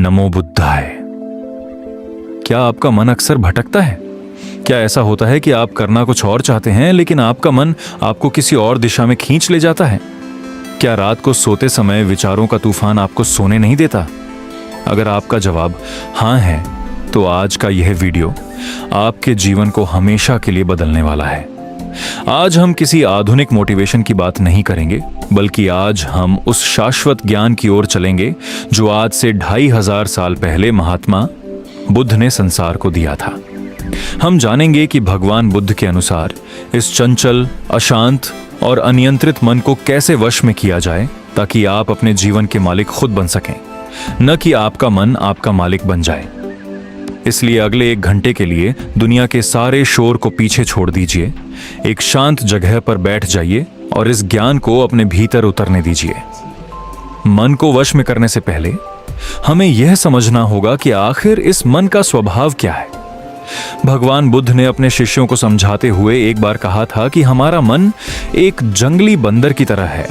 नमो बुद्धाय। क्या आपका मन अक्सर भटकता है? क्या ऐसा होता है कि आप करना कुछ और चाहते हैं लेकिन आपका मन आपको किसी और दिशा में खींच ले जाता है? क्या रात को सोते समय विचारों का तूफान आपको सोने नहीं देता? अगर आपका जवाब हाँ है तो आज का यह वीडियो आपके जीवन को हमेशा के लिए बदलने वाला है। आज हम किसी आधुनिक मोटिवेशन की बात नहीं करेंगे, बल्कि आज हम उस शाश्वत ज्ञान की ओर चलेंगे जो आज से 2500 साल पहले महात्मा बुद्ध ने संसार को दिया था। हम जानेंगे कि भगवान बुद्ध के अनुसार इस चंचल, अशांत और अनियंत्रित मन को कैसे वश में किया जाए ताकि आप अपने जीवन के मालिक खुद बन सकें, न कि आपका मन आपका मालिक बन जाए। इसलिए अगले 1 घंटे के लिए दुनिया के सारे शोर को पीछे छोड़ दीजिए, एक शांत जगह पर बैठ जाइए और इस ज्ञान को अपने भीतर उतरने दीजिए। मन को वश में करने से पहले हमें यह समझना होगा कि आखिर इस मन का स्वभाव क्या है। भगवान बुद्ध ने अपने शिष्यों को समझाते हुए एक बार कहा था कि हमारा मन एक जंगली बंदर की तरह है।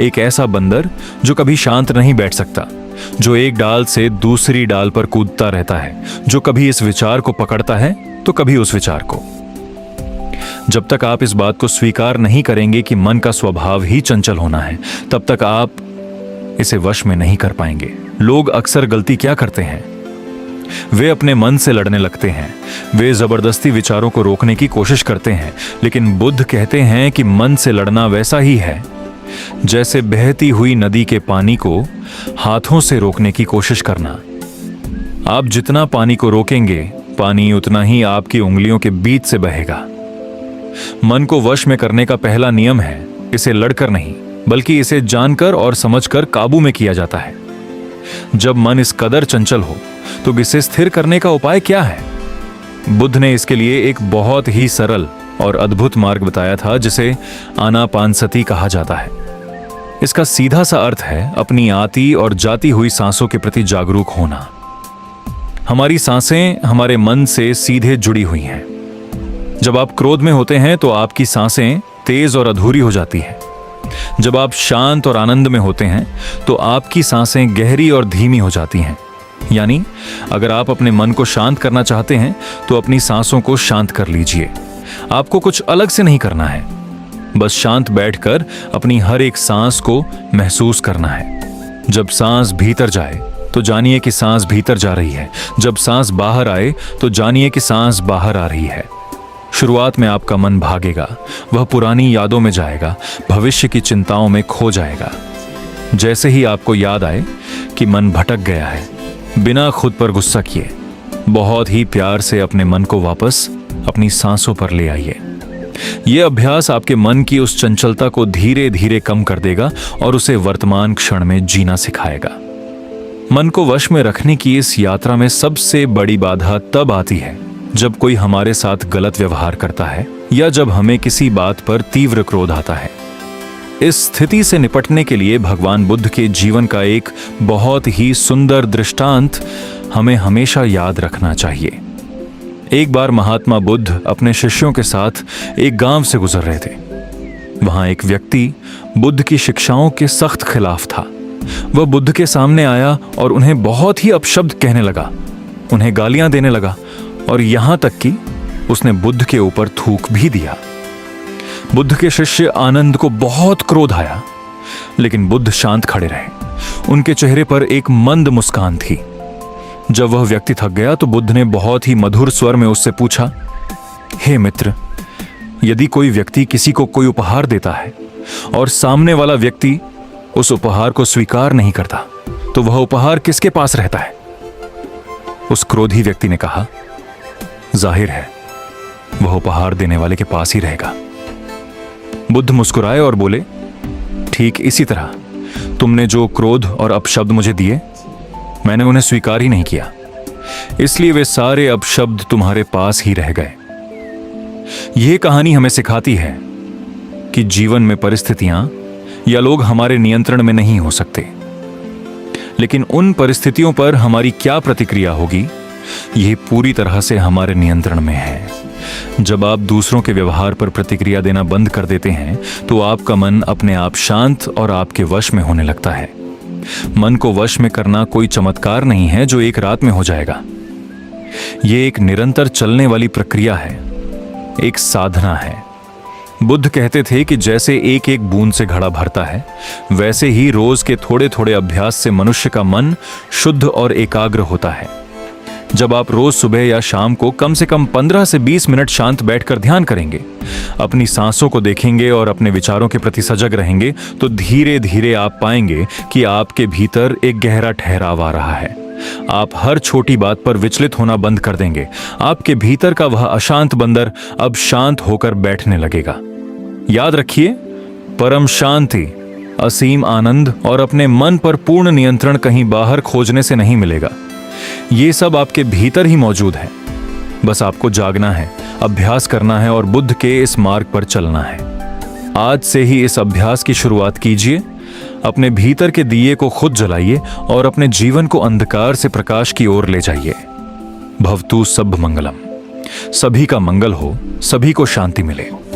एक ऐसा बंदर जो कभी शांत नहीं बैठ सकता, जो एक डाल से दूसरी डाल पर कूदता रहता है, जो कभी इस विचार को पकड़ता है तो कभी उस विचार को। जब तक आप इस बात को स्वीकार नहीं करेंगे कि मन का स्वभाव ही चंचल होना है, तब तक आप इसे वश में नहीं कर पाएंगे। लोग अक्सर गलती क्या करते हैं? वे अपने मन से लड़ने लगते हैं। वे जबरदस्ती विचारों को रोकने की कोशिश करते हैं, लेकिन बुद्ध कहते हैं कि मन से लड़ना वैसा ही है जैसे बहती हुई नदी के पानी को हाथों से रोकने की कोशिश करना। आप जितना पानी को रोकेंगे, पानी उतना ही आपकी उंगलियों के बीच से बहेगा। मन को वश में करने का पहला नियम है, इसे लड़कर नहीं बल्कि इसे जानकर और समझकर काबू में किया जाता है। जब मन इस कदर चंचल हो तो इसे स्थिर करने का उपाय क्या है? बुद्ध ने इसके लिए एक बहुत ही सरल और अद्भुत मार्ग बताया था, जिसे आनापानसति कहा जाता है। इसका सीधा सा अर्थ है अपनी आती और जाती हुई सांसों के प्रति जागरूक होना। हमारी सांसें हमारे मन से सीधे जुड़ी हुई हैं। जब आप क्रोध में होते हैं तो आपकी सांसें तेज और अधूरी हो जाती हैं। जब आप शांत और आनंद में होते हैं तो आपकी सांसें गहरी और धीमी हो जाती हैं। यानी अगर आप अपने मन को शांत करना चाहते हैं तो अपनी सांसों को शांत कर लीजिए। आपको कुछ अलग से नहीं करना है, बस शांत बैठकर अपनी हर एक सांस को महसूस करना है। जब सांस भीतर जाए तो जानिए कि सांस भीतर जा रही है। जब सांस बाहर आए तो जानिए कि सांस बाहर आ रही है। शुरुआत में आपका मन भागेगा, वह पुरानी यादों में जाएगा, भविष्य की चिंताओं में खो जाएगा। जैसे ही आपको याद आए कि मन भटक गया है, बिना खुद पर गुस्सा किए बहुत ही प्यार से अपने मन को वापस अपनी सांसों पर ले आइए। यह अभ्यास आपके मन की उस चंचलता को धीरे धीरे कम कर देगा और उसे वर्तमान क्षण में जीना सिखाएगा। मन को वश में रखने की इस यात्रा में सबसे बड़ी बाधा तब आती है जब कोई हमारे साथ गलत व्यवहार करता है या जब हमें किसी बात पर तीव्र क्रोध आता है। इस स्थिति से निपटने के लिए भगवान बुद्ध के जीवन का एक बहुत ही सुंदर दृष्टांत हमें हमेशा याद रखना चाहिए। एक बार महात्मा बुद्ध अपने शिष्यों के साथ एक गांव से गुजर रहे थे। वहां एक व्यक्ति बुद्ध की शिक्षाओं के सख्त खिलाफ था। वह बुद्ध के सामने आया और उन्हें बहुत ही अपशब्द कहने लगा, उन्हें गालियां देने लगा और यहां तक कि उसने बुद्ध के ऊपर थूक भी दिया। बुद्ध के शिष्य आनंद को बहुत क्रोध आया, लेकिन बुद्ध शांत खड़े रहे। उनके चेहरे पर एक मंद मुस्कान थी। जब वह व्यक्ति थक गया तो बुद्ध ने बहुत ही मधुर स्वर में उससे पूछा, हे मित्र, यदि कोई व्यक्ति किसी को कोई उपहार देता है और सामने वाला व्यक्ति उस उपहार को स्वीकार नहीं करता, तो वह उपहार किसके पास रहता है? उस क्रोधी व्यक्ति ने कहा, जाहिर है वह उपहार देने वाले के पास ही रहेगा। बुद्ध मुस्कुराए और बोले, ठीक इसी तरह तुमने जो क्रोध और अपशब्द मुझे दिए, मैंने उन्हें स्वीकार ही नहीं किया, इसलिए वे सारे अपशब्द तुम्हारे पास ही रह गए। यह कहानी हमें सिखाती है कि जीवन में परिस्थितियां या लोग हमारे नियंत्रण में नहीं हो सकते, लेकिन उन परिस्थितियों पर हमारी क्या प्रतिक्रिया होगी, यह पूरी तरह से हमारे नियंत्रण में है। जब आप दूसरों के व्यवहार पर प्रतिक्रिया देना बंद कर देते हैं तो आपका मन अपने आप शांत और आपके वश में होने लगता है। मन को वश में करना कोई चमत्कार नहीं है जो एक रात में हो जाएगा। ये एक निरंतर चलने वाली प्रक्रिया है, एक साधना है। बुद्ध कहते थे कि जैसे एक एक बूंद से घड़ा भरता है, वैसे ही रोज के थोड़े थोड़े अभ्यास से मनुष्य का मन शुद्ध और एकाग्र होता है। जब आप रोज सुबह या शाम को कम से कम 15 से 20 मिनट शांत बैठकर ध्यान करेंगे, अपनी सांसों को देखेंगे और अपने विचारों के प्रति सजग रहेंगे, तो धीरे धीरे आप पाएंगे कि आपके भीतर एक गहरा ठहराव आ रहा है। आप हर छोटी बात पर विचलित होना बंद कर देंगे। आपके भीतर का वह अशांत बंदर अब शांत होकर बैठने लगेगा। याद रखिए, परम शांति, असीम आनंद और अपने मन पर पूर्ण नियंत्रण कहीं बाहर खोजने से नहीं मिलेगा। ये सब आपके भीतर ही मौजूद है। बस आपको जागना है, अभ्यास करना है और बुद्ध के इस मार्ग पर चलना है। आज से ही इस अभ्यास की शुरुआत कीजिए। अपने भीतर के दिए को खुद जलाइए और अपने जीवन को अंधकार से प्रकाश की ओर ले जाइए। भवतु सब मंगलम। सभी का मंगल हो, सभी को शांति मिले।